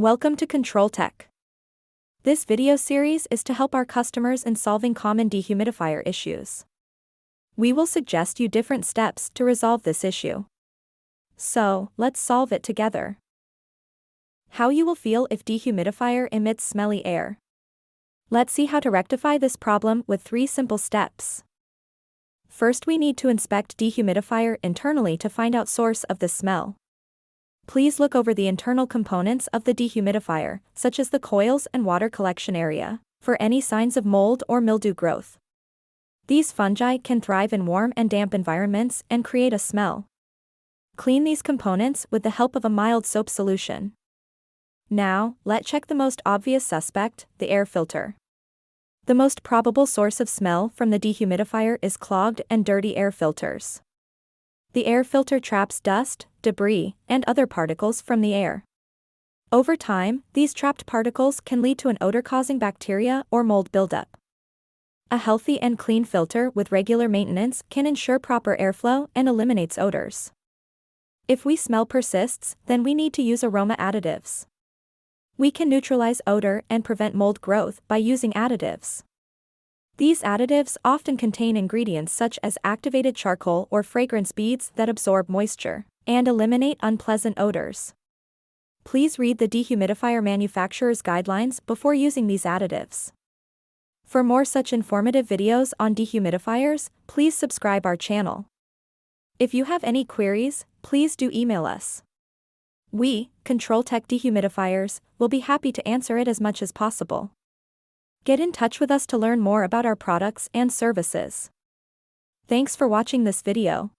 Welcome to Control Tech. This video series is to help our customers in solving common dehumidifier issues. We will suggest you different steps to resolve this issue. So, let's solve it together. How you will feel if dehumidifier emits smelly air. Let's see how to rectify this problem with 3 simple steps. First, we need to inspect dehumidifier internally to find out source of the smell. Please look over the internal components of the dehumidifier, such as the coils and water collection area, for any signs of mold or mildew growth. These fungi can thrive in warm and damp environments and create a smell. Clean these components with the help of a mild soap solution. Now, let's check the most obvious suspect, the air filter. The most probable source of smell from the dehumidifier is clogged and dirty air filters. The air filter traps dust, debris, and other particles from the air. Over time, these trapped particles can lead to an odor-causing bacteria or mold buildup. A healthy and clean filter with regular maintenance can ensure proper airflow and eliminates odors. If smell persists, then we need to use Aroma additives. We can neutralize odor and prevent mold growth by using additives. These additives often contain ingredients such as activated charcoal or fragrance beads that absorb moisture and eliminate unpleasant odors. Please read the dehumidifier manufacturer's guidelines before using these additives. For more such informative videos on dehumidifiers, please subscribe our channel. If you have any queries, please do email us. We, Control Tech Dehumidifiers, will be happy to answer it as much as possible. Get in touch with us to learn more about our products and services. Thanks for watching this video.